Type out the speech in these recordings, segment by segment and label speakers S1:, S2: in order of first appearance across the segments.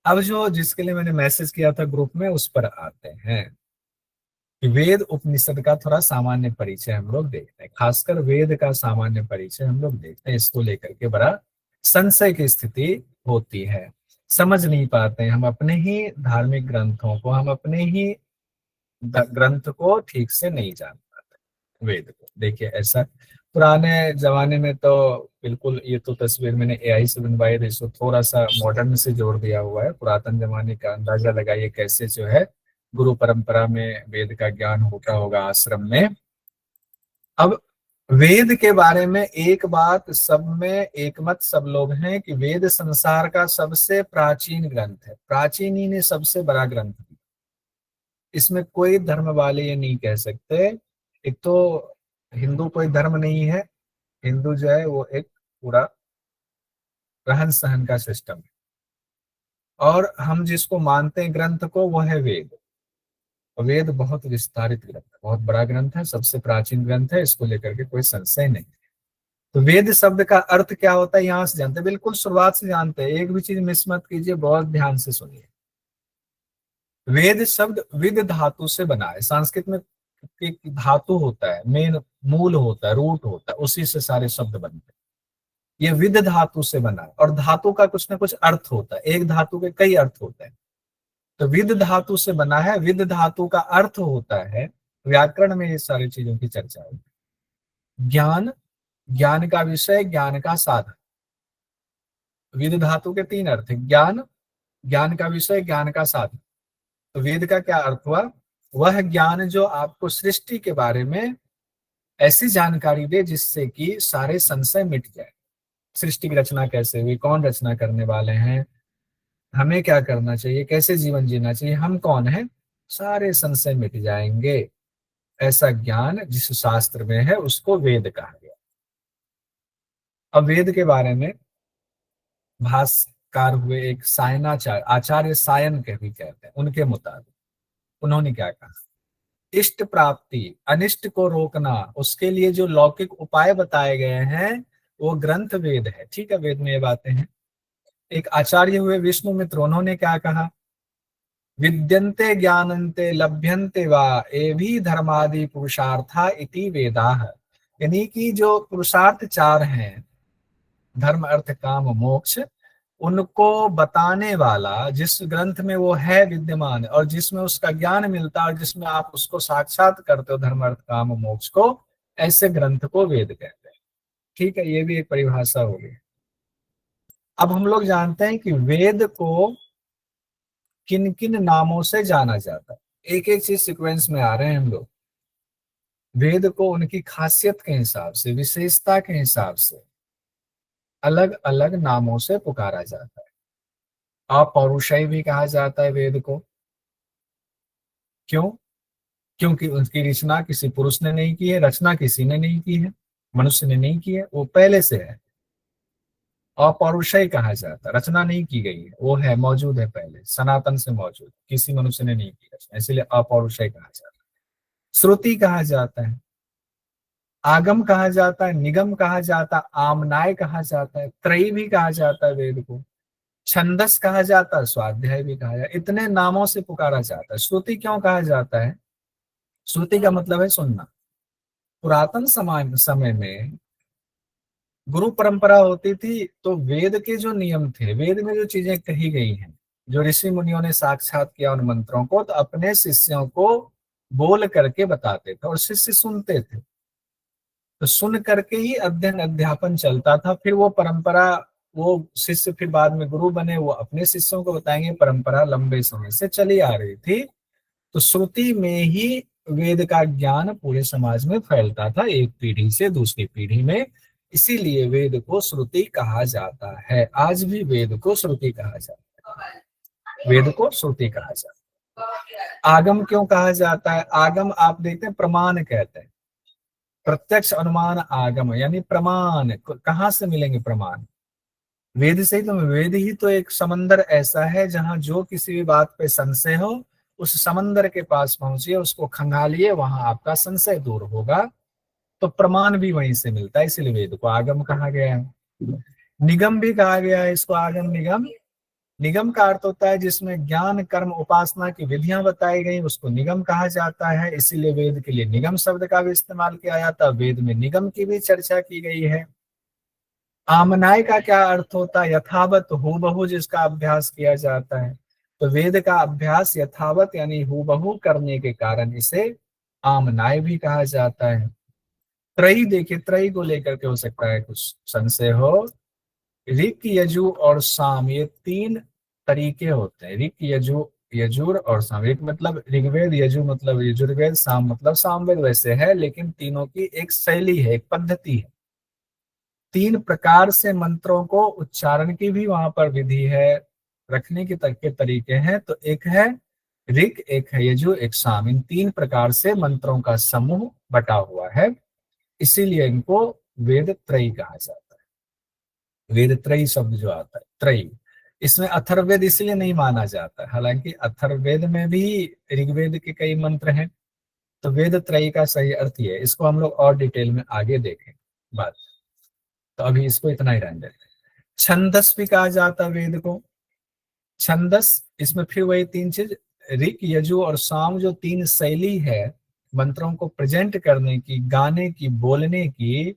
S1: अब जो जिसके लिए मैंने मैसेज किया था ग्रुप में, उस पर आते हैं कि वेद उपनिषद का थोड़ा सामान्य परिचय हम लोग देखते हैं। खासकर वेद का सामान्य परिचय हम लोग देखते हैं, इसको लेकर के बड़ा संशय की स्थिति होती है। समझ नहीं पाते हैं हम अपने ही धार्मिक ग्रंथों को, हम अपने ही ग्रंथ को ठीक से नहीं जान पाते। वेद को देखिए, ऐसा पुराने जमाने में तो बिल्कुल, ये तो तस्वीर मैंने एआई से बनवाई थी, इसको थोड़ा सा मॉडर्न से जोड़ दिया हुआ है। पुरातन जमाने का अंदाजा लगाइए कैसे जो है गुरु परंपरा में वेद का ज्ञान होता होगा आश्रम में। अब वेद के बारे में एक बात सब में एक मत सब लोग हैं कि वेद संसार का सबसे प्राचीन ग्रंथ है, प्राचीन ही ने सबसे बड़ा ग्रंथ है। इसमें कोई धर्म वाले ये नहीं कह सकते। एक तो हिंदू कोई धर्म नहीं है, हिंदू जो है वो एक पूरा रहन सहन का सिस्टम है। और हम जिसको मानते हैं ग्रंथ को, वो है वेद। और वेद बहुत विस्तारित ग्रंथ है, बहुत बड़ा ग्रंथ है, सबसे प्राचीन ग्रंथ है, इसको लेकर के कोई संशय नहीं। तो वेद शब्द का अर्थ क्या होता है यहां से जानते हैं, बिल्कुल शुरुआत से जानते हैं। एक भी चीज मिस मत कीजिए, बहुत ध्यान से सुनिए। वेद शब्द विद धातु से बना है। संस्कृत में एक धातु होता है, मेन मूल होता है, रूट होता है, उसी से सारे शब्द बनते हैं। ये विद धातु से बना है, और धातु का कुछ ना कुछ अर्थ होता है, एक धातु के कई अर्थ होते हैं। तो विद धातु से बना है, विद धातु का अर्थ होता है। व्याकरण में ये सारी चीजों की चर्चा होती है। ज्ञान, ज्ञान का विषय, ज्ञान का साधन। विद धातु के तीन अर्थ है, ज्ञान, ज्ञान का विषय, ज्ञान का साधन। तो वेद का क्या अर्थ हुआ? वह ज्ञान जो आपको सृष्टि के बारे में ऐसी जानकारी दे जिससे कि सारे संशय मिट जाए। सृष्टि की रचना कैसे हुई, कौन रचना करने वाले हैं, हमें क्या करना चाहिए, कैसे जीवन जीना चाहिए, हम कौन है, सारे संशय मिट जाएंगे। ऐसा ज्ञान जिस शास्त्र में है उसको वेद कहा गया। अब वेद के बारे में भाष्यकार हुए एक सायनाचार्य, आचार्य सायन के भी कहते हैं, उनके मुताबिक उन्होंने क्या कहा, इष्ट प्राप्ति, अनिष्ट को रोकना, उसके लिए जो लौकिक उपाय बताए गए हैं वो ग्रंथ वेद है। ठीक है, वेद में ये बातें हैं। एक आचार्य हुए विष्णुमित्र, उन्होंने क्या कहा, विद्यन्ते ज्ञानन्ते लभ्यन्ते वा एभी धर्मादि पुरुषार्था इति वेदाः। यानी कि जो पुरुषार्थ चार हैं, धर्म अर्थ काम मोक्ष, उनको बताने वाला जिस ग्रंथ में वो है विद्यमान, और जिसमें उसका ज्ञान मिलता है, और जिसमें आप उसको साक्षात करते हो धर्म अर्थ काम मोक्ष को, ऐसे ग्रंथ को वेद कहते हैं। ठीक है, ये भी एक परिभाषा होगी। अब हम लोग जानते हैं कि वेद को किन किन नामों से जाना जाता है। एक एक चीज सीक्वेंस में आ रहे हैं हम लोग। वेद को उनकी खासियत के हिसाब से, विशेषता के हिसाब से अलग अलग नामों से पुकारा जाता है। अपौरुषेय भी कहा जाता है वेद को। क्यों? क्योंकि उसकी रचना किसी पुरुष ने नहीं की है, रचना किसी ने नहीं की है, मनुष्य ने नहीं की है, वो पहले से है। अपौरुषेय कहा जाता है, रचना नहीं की गई है, वो है, मौजूद है, पहले सनातन से मौजूद, किसी मनुष्य ने नहीं की रचना, इसलिए अपौरुषेय कहा जाता है। श्रुति कहा जाता है, आगम कहा जाता है, निगम कहा जाता है, आमनाय कहा जाता है, त्रयी भी कहा जाता है वेद को, छंदस कहा जाता है, स्वाध्याय भी कहा जाता है। इतने नामों से पुकारा जाता है। श्रुति क्यों कहा जाता है? श्रुति का मतलब है सुनना। पुरातन समय में गुरु परंपरा होती थी, तो वेद के जो नियम थे, वेद में जो चीजें कही गई हैं, जो ऋषि मुनियों ने साक्षात किया उन मंत्रों को, तो अपने शिष्यों को बोल करके बताते थे और शिष्य सुनते थे। तो सुन करके ही अध्ययन अध्यापन चलता था। फिर वो परंपरा, वो शिष्य फिर बाद में गुरु बने, वो अपने शिष्यों को बताएंगे, परंपरा लंबे समय से चली आ रही थी। तो श्रुति में ही वेद का ज्ञान पूरे समाज में फैलता था, एक पीढ़ी से दूसरी पीढ़ी में। इसीलिए वेद को श्रुति कहा जाता है। आज भी वेद को श्रुति कहा जाता है, वेद को श्रुति कहा जाता है। आगम क्यों कहा जाता है? आगम आप देखते हैं, प्रमाण कहते हैं, प्रत्यक्ष अनुमान आगम, यानी प्रमाण। कहाँ से मिलेंगे प्रमाण? वेद से ही। तो वेद ही तो एक समंदर ऐसा है जहां जो किसी भी बात पे संशय हो, उस समंदर के पास पहुंचिए, उसको खंगालिए, वहां आपका संशय दूर होगा। तो प्रमाण भी वहीं से मिलता है, इसलिए वेद को आगम कहा गया है। निगम भी कहा गया है इसको, आगम निगम। निगम का अर्थ होता है जिसमें ज्ञान कर्म उपासना की विधियां बताई गई, उसको निगम कहा जाता है। इसीलिए वेद के लिए निगम शब्द का भी इस्तेमाल किया जाता है। वेद में निगम की भी चर्चा की गई है। आमनाय का क्या अर्थ होता है? यथावत हूबहू जिसका अभ्यास किया जाता है। तो वेद का अभ्यास यथावत यानी हूबहू करने के कारण इसे आमनाय भी कहा जाता है। त्रयी देखिए, त्रयी को लेकर के हो सकता है कुछ संशय हो। ऋक यजु और साम ये तीन तरीके होते हैं। ऋक यजु, यजुर और साम। ऋक मतलब ऋग्वेद, यजु मतलब यजुर्वेद, साम मतलब सामवेद वैसे है, लेकिन तीनों की एक शैली है, एक पद्धति है। तीन प्रकार से मंत्रों को उच्चारण की भी वहां पर विधि है, रखने के तक के तरीके हैं। तो एक है ऋक, एक है यजु, एक साम। इन तीन प्रकार से मंत्रों का समूह बटा हुआ है, इसीलिए इनको वेद त्रयी कहा जाता है। वेद त्रयी शब्द जो आता है त्रयी, इसमें अथर्ववेद इसलिए नहीं माना जाता, हालांकि अथर्ववेद में भी ऋग्वेद के कई मंत्र हैं। तो वेद त्रयी का सही अर्थ ही है। इसको हम लोग और डिटेल में आगे देखें बात। तो अभी इसको इतना ही रहने देते हैं। छंदस भी कहा जाता है वेद को। छंदस, इसमें फिर वही तीन चीज, ऋक यजु और साम, जो तीन शैली है मंत्रों को प्रेजेंट करने की, गाने की, बोलने की,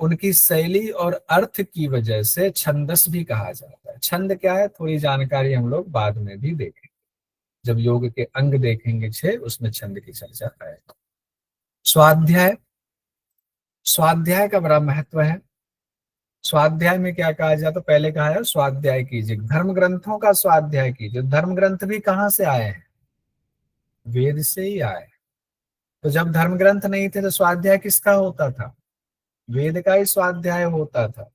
S1: उनकी शैली और अर्थ की वजह से छंदस भी कहा जाता है। छंद क्या है, थोड़ी जानकारी हम लोग बाद में भी देखेंगे, जब योग के अंग देखेंगे 6, उसमें छंद की चर्चा आएगी। स्वाध्याय, स्वाध्याय का बड़ा महत्व है। स्वाध्याय में क्या कहा जाता, तो पहले कहा है स्वाध्याय कीजिए, धर्म ग्रंथों का स्वाध्याय कीजिए। धर्म ग्रंथ भी कहाँ से आए हैं? वेद से ही आए। तो जब धर्म ग्रंथ नहीं थे तो स्वाध्याय किसका होता था? वेद का ही स्वाध्याय होता था।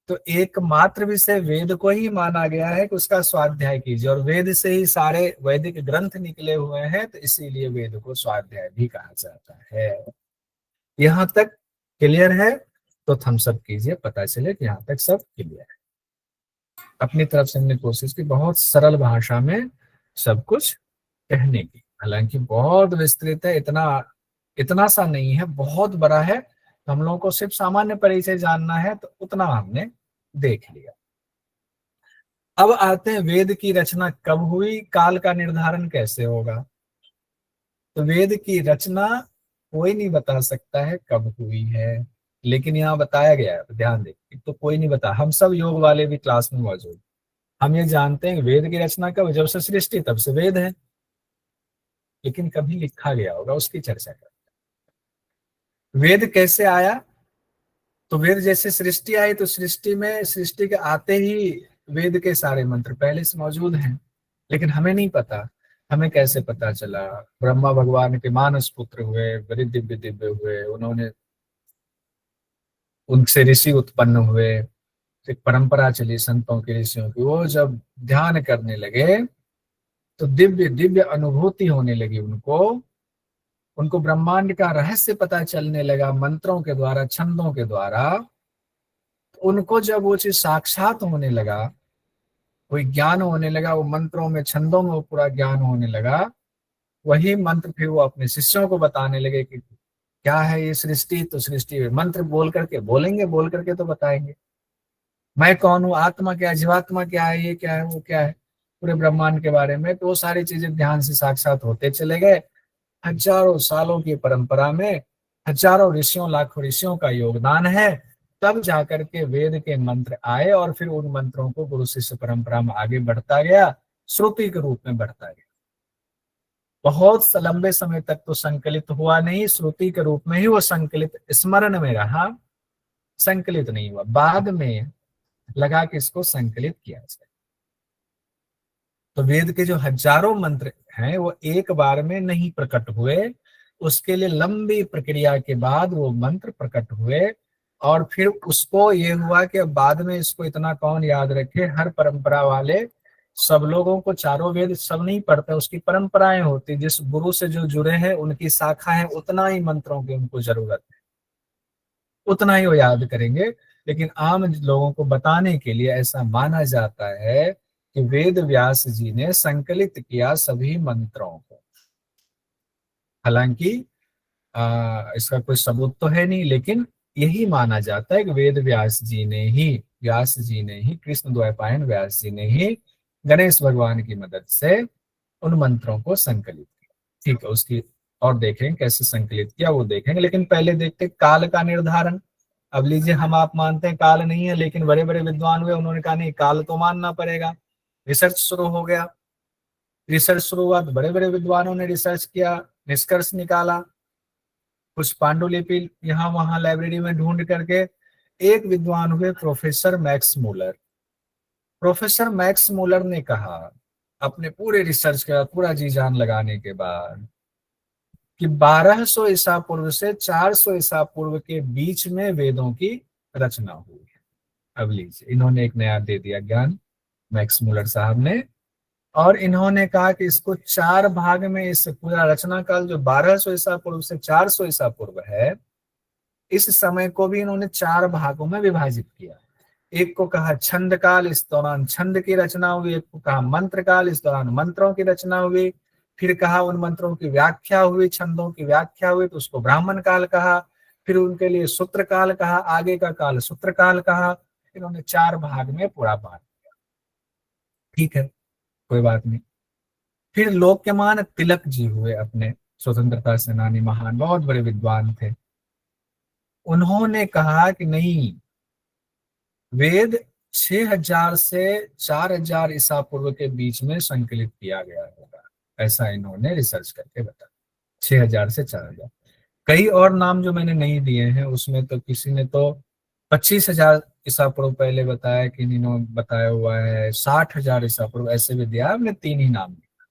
S1: तो एकमात्र विषय वेद को ही माना गया है कि उसका स्वाध्याय कीजिए, और वेद से ही सारे वैदिक ग्रंथ निकले हुए हैं, तो इसीलिए वेद को स्वाध्याय भी कहा जाता है। यहाँ तक क्लियर है? तो थम्स अप कीजिए, पता चले कि यहाँ तक सब क्लियर है। अपनी तरफ से हमने कोशिश की बहुत सरल भाषा में सब कुछ कहने की, हालांकि बहुत विस्तृत है, इतना इतना सा नहीं है, बहुत बड़ा है। तो हम लोगों को सिर्फ सामान्य परिचय जानना है, तो उतना हमने देख लिया। अब आते हैं वेद की रचना कब हुई, काल का निर्धारण कैसे होगा। तो वेद की रचना कोई नहीं बता सकता है कब हुई है, लेकिन यहाँ बताया गया है, ध्यान दें। तो कोई नहीं बता, हम सब योग वाले भी क्लास में मौजूद, हम ये जानते हैं वेद की रचना कब, जब से सृष्टि तब से वेद है, लेकिन कभी लिखा गया होगा उसकी चर्चा कर। वेद कैसे आया? तो वेद जैसे सृष्टि आई, तो सृष्टि में, सृष्टि के आते ही वेद के सारे मंत्र पहले से मौजूद हैं, लेकिन हमें नहीं पता। हमें कैसे पता चला? ब्रह्मा भगवान के मानस पुत्र हुए, बड़े दिव्य दिव्य हुए, उन्होंने, उनसे ऋषि उत्पन्न हुए, एक परंपरा चली संतों की, ऋषियों की। वो जब ध्यान करने लगे तो दिव्य दिव्य अनुभूति होने लगी उनको, उनको ब्रह्मांड का रहस्य पता चलने लगा मंत्रों के द्वारा, छंदों के द्वारा। उनको जब वो चीज साक्षात होने लगा, कोई ज्ञान होने लगा, वो मंत्रों में, छंदों में वो पूरा ज्ञान होने लगा, वही मंत्र फिर वो अपने शिष्यों को बताने लगे कि क्या है ये सृष्टि। तो सृष्टि मंत्र बोल करके, बोलेंगे, बोल करके तो बताएंगे, मैं कौन हूँ, आत्मा क्या है, जीवात्मा क्या है, ये क्या है, वो क्या है, पूरे ब्रह्मांड के बारे में। तो वो सारी चीजें ध्यान से साक्षात होते चले गए। हजारों सालों की परंपरा में हजारों ऋषियों, लाखों ऋषियों का योगदान है, तब जाकर के वेद के मंत्र आए, और फिर उन मंत्रों को गुरु शिष्य परंपरा में आगे बढ़ता गया, श्रुति के रूप में बढ़ता गया। बहुत लंबे समय तक तो संकलित हुआ नहीं, श्रुति के रूप में ही वो संकलित, स्मरण में रहा, संकलित नहीं हुआ। बाद में लगा कि इसको संकलित किया जाए। तो वेद के जो हजारों मंत्र हैं वो एक बार में नहीं प्रकट हुए, उसके लिए लंबी प्रक्रिया के बाद वो मंत्र प्रकट हुए। और फिर उसको ये हुआ कि अब बाद में इसको इतना कौन याद रखे, हर परंपरा वाले, सब लोगों को चारों वेद सब नहीं पढ़ते, उसकी परंपराएं होती, जिस गुरु से जो जुड़े हैं उनकी शाखा है, उतना ही मंत्रों की उनको जरूरत है, उतना ही वो याद करेंगे। लेकिन आम लोगों को बताने के लिए ऐसा माना जाता है कि वेद व्यास जी ने संकलित किया सभी मंत्रों को। हालांकि इसका कोई सबूत तो है नहीं, लेकिन यही माना जाता है कि वेद व्यास जी ने ही व्यास जी ने ही, कृष्ण द्वैपायन व्यास जी ने ही गणेश भगवान की मदद से उन मंत्रों को संकलित किया। ठीक है, उसकी और देखेंगे कैसे संकलित किया वो देखेंगे, लेकिन पहले देखते काल का निर्धारण। अब लीजिए, हम आप मानते हैं काल नहीं है, लेकिन बड़े बड़े विद्वान हुए, उन्होंने कहा नहीं, काल तो मानना पड़ेगा। रिसर्च शुरू हो गया। रिसर्च शुरू हुआ तो बड़े बड़े विद्वानों ने रिसर्च किया, निष्कर्ष निकाला, कुछ पांडुलिपि यहाँ वहां लाइब्रेरी में ढूंढ करके एक विद्वान हुए professor Max Muller. Professor Max Muller ने कहा, अपने पूरे रिसर्च का पूरा जी जान लगाने के बाद, कि 1200 ईसा पूर्व से 400 ईसा पूर्व के बीच में वेदों की रचना हुई है। अब लीजिए, इन्होंने एक नया दे दिया ज्ञान, मैक्स मूलर साहब ने, और इन्होंने कहा कि इसको 4 भाग में, इस पूरा रचना काल जो 1200 ईसा पूर्व से 400 ईसा पूर्व है, इस समय को भी इन्होंने 4 भागों में विभाजित किया। एक को कहा छंद काल, इस दौरान छंद की रचना हुई। एक को कहा मंत्र काल, इस दौरान मंत्रों की रचना हुई। फिर कहा उन मंत्रों की व्याख्या हुई, छंदों की व्याख्या हुई, तो उसको ब्राह्मण काल कहा। फिर उनके लिए सूत्र काल कहा, आगे का काल सूत्र काल कहा। इन्होंने 4 भाग में पूरा बांट दिया। ठीक है, कोई बात नहीं। फिर लोकमान तिलक जी हुए, अपने स्वतंत्रता सेनानी, महान, बहुत बड़े विद्वान थे। उन्होंने कहा कि नहीं, वेद 6000 से 4000 ईसा पूर्व के बीच में संकलित किया गया होगा, ऐसा इन्होंने रिसर्च करके बताया। 6000 से 4000। कई और नाम जो मैंने नहीं दिए हैं उसमें तो किसी ने तो 25,000 ईसा पूर्व पहले बताया, कि इन्होंने बताया हुआ है 60,000 ईसा पूर्व, ऐसे भी दिया। हमने 3 ही नाम दिए।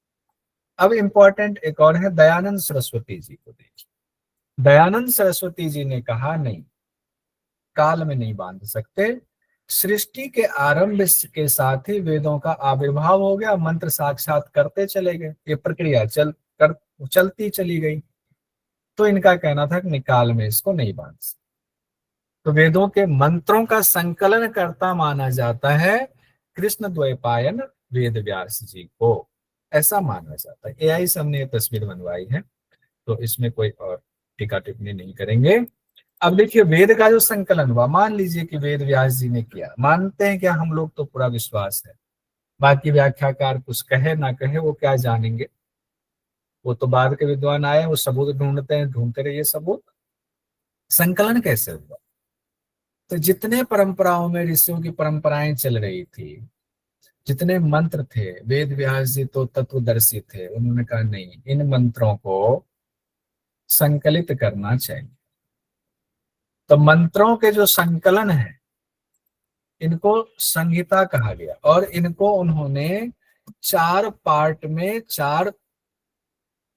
S1: अब इंपॉर्टेंट एक और है, दयानंद सरस्वती जी को देखिए। दयानंद सरस्वती जी ने कहा नहीं, काल में नहीं बांध सकते। सृष्टि के आरंभ के साथ ही वेदों का आविर्भाव हो गया, मंत्र साक्षात करते चले गए, ये प्रक्रिया चलती चली गई। तो इनका कहना था कि काल में इसको नहीं बांध सकते। तो वेदों के मंत्रों का संकलन करता माना जाता है कृष्ण द्वैपायन वेद व्यास जी को, ऐसा माना जाता है। एआई से हमने ये तस्वीर बनवाई है, तो इसमें कोई और टीका टिप्पणी नहीं करेंगे। अब देखिए, वेद का जो संकलन हुआ, मान लीजिए कि वेद व्यास जी ने किया, मानते हैं क्या हम लोग, तो पूरा विश्वास है। बाकी व्याख्याकार कुछ कहे ना कहे, वो क्या जानेंगे, वो तो बाद के विद्वान आए, वो सबूत ढूंढते हैं, ढूंढते रहिए सबूत। संकलन कैसे हुआ? तो जितने परंपराओं में ऋषियों की परंपराएं चल रही थी, जितने मंत्र थे, वेद व्यास जी तो तत्वदर्शी थे, उन्होंने कहा नहीं, इन मंत्रों को संकलित करना चाहिए। तो मंत्रों के जो संकलन है, इनको संहिता कहा गया, और इनको उन्होंने 4 पार्ट में 4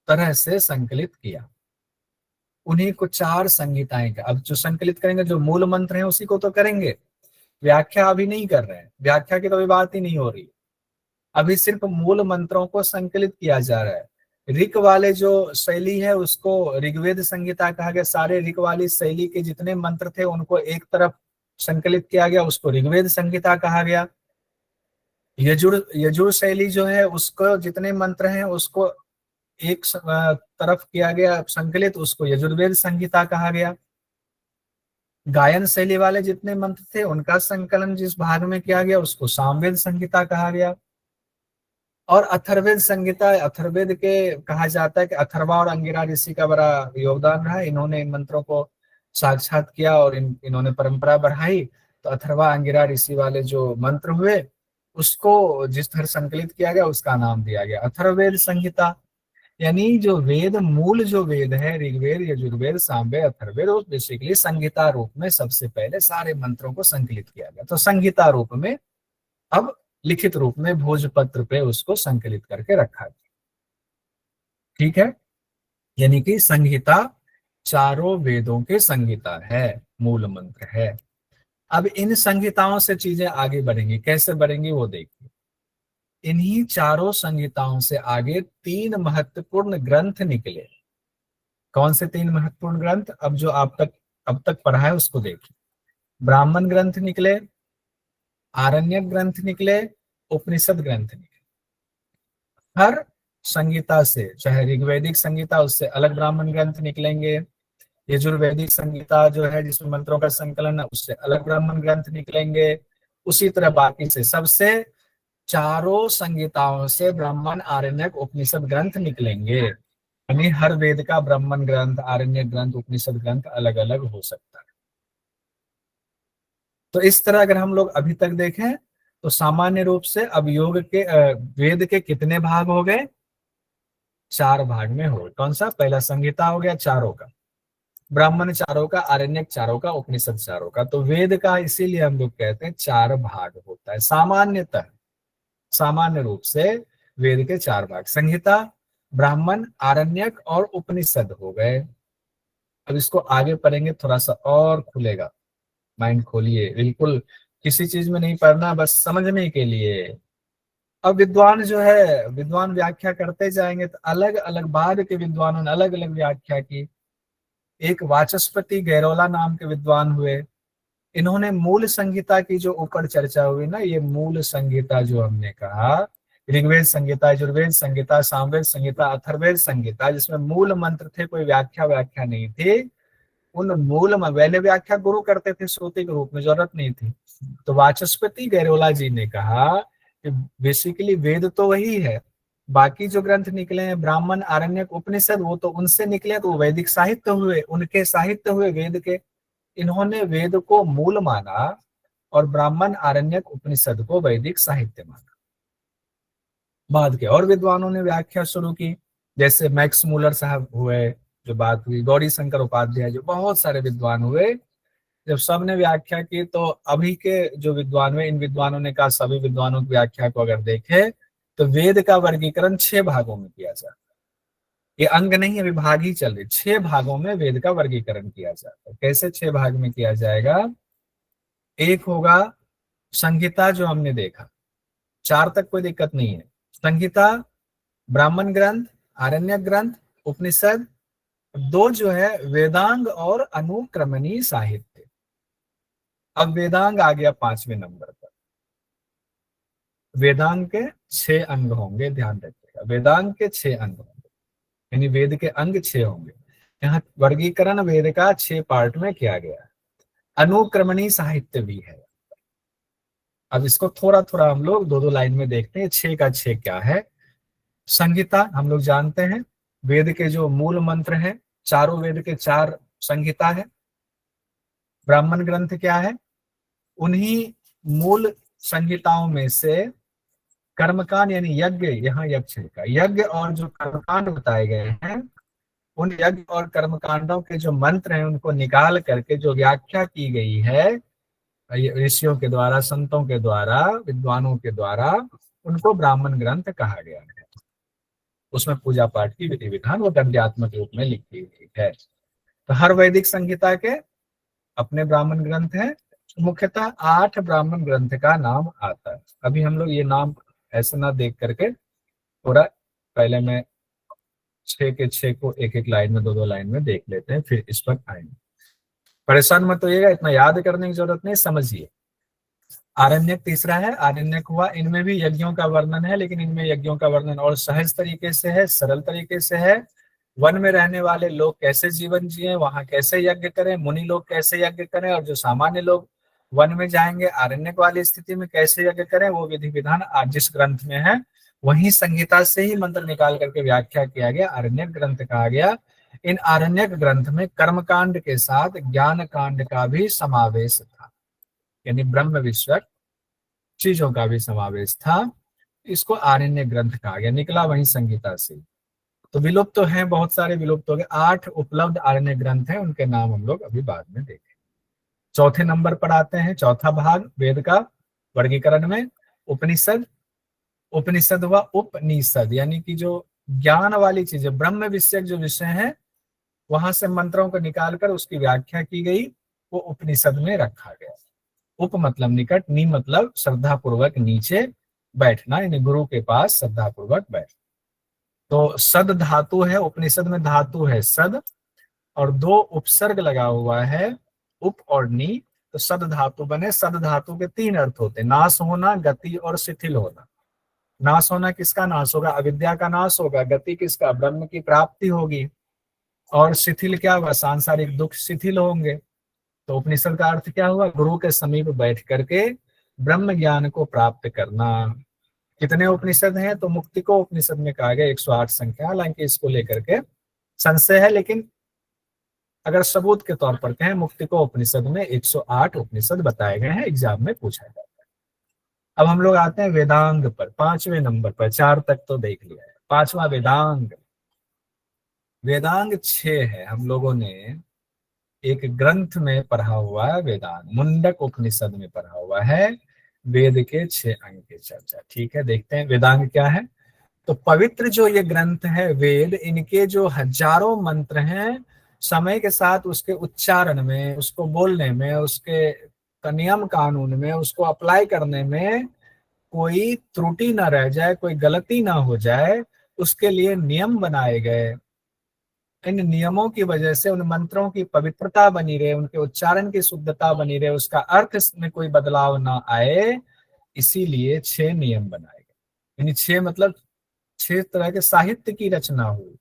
S1: तरह से संकलित किया। उन्हीं को 4 संहिताएं का, अब जो संकलित करेंगे, जो मूल मंत्र हैं उसी को तो करेंगे, व्याख्या अभी नहीं कर रहे हैं, व्याख्या की तो अभी बात ही नहीं हो रही। अभी सिर्फ मूल मंत्रों को संकलित किया जा रहा है। ऋक वाले जो शैली है उसको ऋग्वेद संहिता कहा गया। सारे ऋक वाली शैली के जितने मंत्र थे उनको एक तरफ संकलित किया गया, उसको ऋग्वेद संहिता कहा गया। यजुर शैली जो है, उसको जितने मंत्र हैं उसको एक तरफ किया गया संकलित, उसको यजुर्वेद संहिता कहा गया। गायन शैली वाले जितने मंत्र थे उनका संकलन जिस भाग में किया गया उसको सामवेद संहिता कहा गया। और अथर्ववेद संहिता, अथर्ववेद के कहा जाता है कि अथर्वा और अंगिरा ऋषि का बड़ा योगदान रहा। इन्होंने इन मंत्रों को साक्षात किया और इन्होंने परंपरा बढ़ाई। तो अथर्वा अंगिरा ऋषि वाले जो मंत्र हुए, उसको जिस तरह संकलित किया गया उसका नाम दिया गया अथर्ववेद संहिता। यानी जो वेद, मूल जो वेद है, ऋग्वेद, यजुर्वेद, सामवेद, अथर्ववेद, वो बेसिकली संहिता रूप में सबसे पहले सारे मंत्रों को संकलित किया गया। तो संहिता रूप में, अब लिखित रूप में भोजपत्र पे उसको संकलित करके रखा गया। ठीक है, यानी कि संहिता चारों वेदों के संहिता है, मूल मंत्र है। अब इन संहिताओं से चीजें आगे बढ़ेंगी, कैसे बढ़ेंगी वो देखिए। इन्हीं चारों संहिताओं से आगे 3 महत्वपूर्ण ग्रंथ निकले। कौन से 3 महत्वपूर्ण ग्रंथ? अब जो आप तक अब तक पढ़ा है उसको देखिए। ब्राह्मण ग्रंथ निकले, आरण्यक ग्रंथ निकले, उपनिषद ग्रंथ निकले। हर संहिता से, चाहे ऋग्वैदिक संहिता, उससे अलग ब्राह्मण ग्रंथ निकलेंगे। यजुर्वेदिक संहिता जो है जिसमें मंत्रों का संकलन है, उससे अलग ब्राह्मण ग्रंथ निकलेंगे। उसी तरह बाकी से सबसे चारों संहिताओं से ब्राह्मण, आरण्यक, उपनिषद ग्रंथ निकलेंगे। यानी हर वेद का ब्राह्मण ग्रंथ, आरण्यक ग्रंथ, उपनिषद ग्रंथ अलग अलग हो सकता है। तो इस तरह अगर हम लोग अभी तक देखें तो सामान्य रूप से अब योग के वेद के कितने भाग हो गए? 4 भाग में हो गए। कौन सा? पहला संहिता हो गया चारों का, ब्राह्मण चारों का, आरण्यक चारों का, उपनिषद चारों का। तो वेद का इसीलिए हम लोग कहते हैं 4 भाग होता है सामान्यतः। सामान्य रूप से वेद के 4 भाग संहिता, ब्राह्मण, आरण्यक और उपनिषद हो गए। अब इसको आगे पढ़ेंगे थोड़ा सा और खुलेगा, माइंड खोलिए। बिल्कुल किसी चीज में नहीं पढ़ना, बस समझने के लिए। अब विद्वान जो है, विद्वान व्याख्या करते जाएंगे तो अलग अलग बाद के विद्वानों ने अलग अलग व्याख्या की। एक वाचस्पति गैरोला नाम के विद्वान हुए, इन्होंने मूल संहिता की जो ऊपर चर्चा हुई ना, ये मूल संहिता जो हमने कहा, ऋग्वेद संहिता, यजुर्वेद संहिता, सामवेद संहिता, अथर्ववेद संहिता, जिसमें मूल मंत्र थे, कोई व्याख्या नहीं थी, उन मूल में पहले व्याख्या गुरु करते थे श्रुति के रूप में, जरूरत नहीं थी। तो वाचस्पति गैरोला जी ने कहा कि बेसिकली वेद तो वही है, बाकी जो ग्रंथ निकले हैं ब्राह्मण, आरण्यक, उपनिषद, वो तो उनसे निकले, तो वैदिक साहित्य हुए, उनके साहित्य हुए वेद के। इन्होंने वेद को मूल माना और ब्राह्मण, आरण्यक, उपनिषद को वैदिक साहित्य माना। बाद के और विद्वानों ने व्याख्या शुरू की, जैसे मैक्स मूलर साहब हुए, जो बात हुई, गौरी शंकर उपाध्याय, जो बहुत सारे विद्वान हुए। जब सबने व्याख्या की तो अभी के जो विद्वान हुए, इन विद्वानों ने कहा सभी विद्वानों की व्याख्या को अगर देखें तो वेद का वर्गीकरण 6 भागों में किया जाता है। ये अंग नहीं, अभी भाग ही चल रहे, 6 भागों में वेद का वर्गीकरण किया जाता है। कैसे 6 भाग में किया जाएगा? एक होगा संहिता, जो हमने देखा, 4 तक कोई दिक्कत नहीं है। संहिता, ब्राह्मण ग्रंथ, आरण्यक ग्रंथ, उपनिषद, 2 जो है वेदांग और अनुक्रमणी साहित्य। अब वेदांग आ गया 5वें नंबर पर। वेदांग के 6 अंग होंगे, ध्यान रखिएगा, वेदांग के 6 अंग होंगे, यानी वेद के अंग 6 होंगे। यहाँ वर्गीकरण वेद का 6 पार्ट में किया गया है। अनुक्रमणी साहित्य भी है। अब इसको थोड़ा थोड़ा हम लोग 2-2 लाइन में देखते हैं, 6 का 6 क्या है। संहिता हम लोग जानते हैं, वेद के जो मूल मंत्र हैं, चारों वेद के 4 संहिता है। ब्राह्मण ग्रंथ क्या है? उन्हीं मूल संहिताओं में से कर्मकांड, यानी यज्ञ, यहाँ यज्ञ का यज्ञ और जो कर्मकांड बताए गए हैं, उन यज्ञ और कर्मकांडों के जो मंत्र हैं उनको निकाल करके जो व्याख्या की गई है ऋषियों के द्वारा, संतों के द्वारा, विद्वानों के द्वारा, उनको ब्राह्मण ग्रंथ कहा गया है। उसमें पूजा पाठ की विधि विधान वो गद्यात्मक रूप में लिखी हुई है। तो हर वैदिक संहिता के अपने ब्राह्मण ग्रंथ हैं। मुख्यतः 8 ब्राह्मण ग्रंथ का नाम आता है। अभी हम लोग ये नाम ऐसे ना देख करके, थोड़ा पहले मैं 6 के 6 को एक एक लाइन में, 2-2 लाइन में देख लेते हैं, फिर इस पर आएंगे। परेशान मत होइएगा, इतना याद करने की जरूरत नहीं, समझिए। आरण्यक तीसरा है, आरण्यक हुआ, इनमें भी यज्ञों का वर्णन है, लेकिन इनमें यज्ञों का वर्णन और सहज तरीके से है, सरल तरीके से है। वन में रहने वाले लोग कैसे जीवन जिए, वहां कैसे यज्ञ करें, मुनि लोग कैसे यज्ञ करें, और जो सामान्य लोग वन में जाएंगे आरण्यक वाली स्थिति में कैसे यज्ञ करें, वो विधि विधान आज जिस ग्रंथ में है वही संहिता से ही मंत्र निकाल करके व्याख्या किया गया, आरण्यक ग्रंथ कहा गया। इन आरण्यक ग्रंथ में कर्मकांड के साथ ज्ञान कांड का भी समावेश था, यानी ब्रह्म विषयक चीजों का भी समावेश था। इसको आरण्यक ग्रंथ कहा गया, निकला वही संहिता से। तो विलुप्त तो हैं, बहुत सारे विलुप्त हो गए। 8 उपलब्ध आरण्यक ग्रंथ हैं, उनके नाम हम लोग अभी बाद में देखेंगे। चौथे नंबर पर आते हैं, चौथा भाग वेद का वर्गीकरण में उपनिषद। उपनिषद हुआ उपनिषद, यानी कि जो ज्ञान वाली चीजें, ब्रह्म विषयक जो विषय है, वहां से मंत्रों को निकालकर उसकी व्याख्या की गई, वो उपनिषद में रखा गया। उप मतलब निकट, नी मतलब श्रद्धा पूर्वक नीचे बैठना, यानी गुरु के पास श्रद्धा पूर्वक बैठ। तो सद धातु है, उपनिषद में धातु है सद, और 2 उपसर्ग लगा हुआ है, उप और नी, तो सद धातु बने। सद धातु के 3 अर्थ होते हैं, नाश होना, गति और शिथिल होना। नाश होना किसका नाश होगा? अविद्या का नाश होगा। गति किसका? ब्रह्म की प्राप्ति होगी। और शिथिल क्या हुआ? सांसारिक दुख शिथिल होंगे। तो उपनिषद का अर्थ क्या हुआ? गुरु के समीप बैठ करके ब्रह्म ज्ञान को प्राप्त करना। कितने उपनिषद हैं? तो मुक्तिको उपनिषद में कहा गया 108 संख्या, हालांकि इसको लेकर के संशय है, लेकिन अगर सबूत के तौर पर कहें मुक्तिको उपनिषद में 108 उपनिषद बताए गए हैं, एग्जाम में पूछा जाता है। अब हम लोग आते हैं वेदांग पर, 5वें नंबर पर। 4 तक तो देख लिया है, 5वां वेदांग। वेदांग 6 है, हम लोगों ने एक ग्रंथ में पढ़ा हुआ है, वेदांग मुंडक उपनिषद में पढ़ा हुआ है, वेद के 6 अंग की चर्चा। ठीक है, देखते हैं वेदांग क्या है। तो पवित्र जो ये ग्रंथ है वेद, इनके जो हजारों मंत्र हैं, समय के साथ उसके उच्चारण में, उसको बोलने में, उसके नियम कानून में, उसको अप्लाई करने में कोई त्रुटि ना रह जाए, कोई गलती ना हो जाए, उसके लिए नियम बनाए गए। इन नियमों की वजह से उन मंत्रों की पवित्रता बनी रहे, उनके उच्चारण की शुद्धता बनी रहे, उसका अर्थ में कोई बदलाव ना आए, इसीलिए 6 नियम बनाए गए। यानी 6 मतलब 6 तरह के साहित्य की रचना हुई,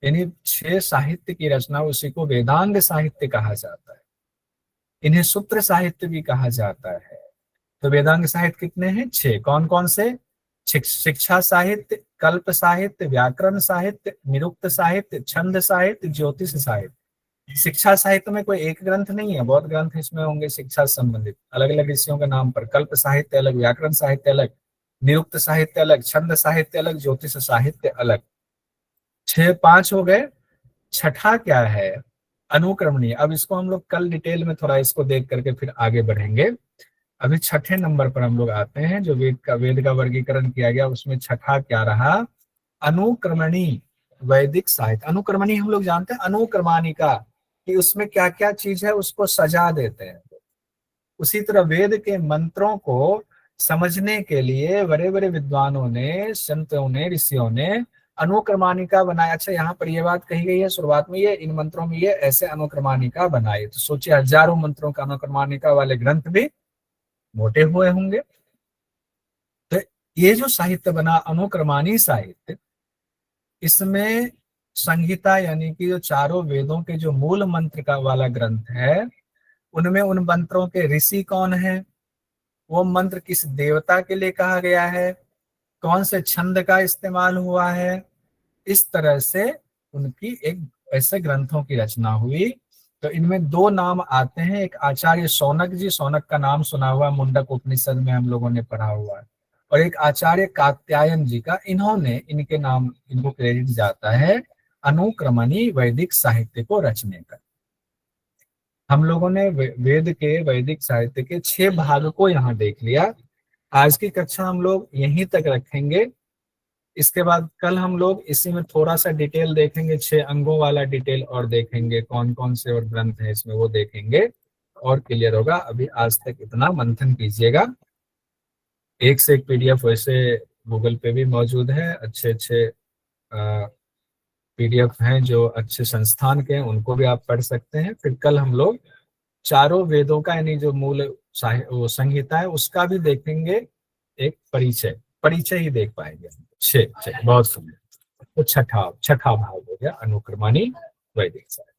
S1: यानी 6 साहित्य की रचना, उसी को वेदांग साहित्य कहा जाता है। इन्हें सूत्र साहित्य भी कहा जाता है। तो वेदांग साहित्य कितने हैं? 6। कौन कौन से? शिक्षा साहित्य, कल्प साहित्य, व्याकरण साहित्य, निरुक्त साहित्य, छंद साहित्य, ज्योतिष साहित्य। शिक्षा साहित्य में कोई एक ग्रंथ नहीं है, बहुत ग्रंथ इसमें होंगे शिक्षा से संबंधित, अलग अलग ऋषियों के नाम पर। कल्प साहित्य अलग, व्याकरण साहित्य अलग, निरुक्त साहित्य अलग, छंद साहित्य अलग, ज्योतिष साहित्य अलग। 6 5 हो गए। छठा क्या है? अनुक्रमणीय। अब इसको हम लोग कल डिटेल में थोड़ा इसको देख करके फिर आगे बढ़ेंगे। अभी छठे नंबर पर हम लोग आते हैं, जो वेद का वर्गीकरण किया गया, उसमें छठा क्या रहा? अनुक्रमणी वैदिक साहित्य। अनुक्रमणी हम लोग जानते हैं, अनुक्रमानिका, कि उसमें क्या क्या चीज है उसको सजा देते हैं। उसी तरह वेद के मंत्रों को समझने के लिए बड़े बड़े विद्वानों ने, संतों ने, ऋषियों ने अनुक्रमानिका बनाया। अच्छा, यहाँ पर यह बात कही गई है शुरुआत में, ये इन मंत्रों में ये ऐसे अनुक्रमानिका बनाए, तो सोचिए हजारों मंत्रों का अनुक्रमानिका वाले ग्रंथ भी मोटे हुए होंगे। तो ये जो साहित्य बना अनुक्रमानी साहित्य, इसमें संहिता यानी कि जो चारों वेदों के जो मूल मंत्र का वाला ग्रंथ है, उनमें उन मंत्रों के ऋषि कौन है, वो मंत्र किस देवता के लिए कहा गया है, कौन से छंद का इस्तेमाल हुआ है, इस तरह से उनकी एक ऐसे ग्रंथों की रचना हुई। तो इनमें 2 नाम आते हैं, एक आचार्य शौनक जी, शौनक का नाम सुना हुआ, मुंडक उपनिषद में हम लोगों ने पढ़ा हुआ है, और एक आचार्य कात्यायन जी का, इन्होंने, इनके नाम, इनको क्रेडिट जाता है अनुक्रमणी वैदिक साहित्य को रचने का। हम लोगों ने वेद के वैदिक साहित्य के 6 भाग को यहाँ देख लिया। आज की कक्षा हम लोग यहीं तक रखेंगे। इसके बाद कल हम लोग इसी में थोड़ा सा डिटेल देखेंगे, 6 अंगों वाला डिटेल और देखेंगे, कौन कौन से और ग्रंथ है इसमें, वो देखेंगे और क्लियर होगा। अभी आज तक इतना मंथन कीजिएगा। एक से एक पीडीएफ वैसे गूगल पे भी मौजूद है, अच्छे अच्छे पीडीएफ हैं जो अच्छे संस्थान के हैं, उनको भी आप पढ़ सकते हैं। फिर कल हम लोग चारों वेदों का, यानी जो मूल वो संहिता है, उसका भी देखेंगे, एक परिचय, परिचय ही देख पाएंगे। 6 बहुत सुंदर। तो छठा भाग हो गया अनुक्रमणी वैदिक साहित्य।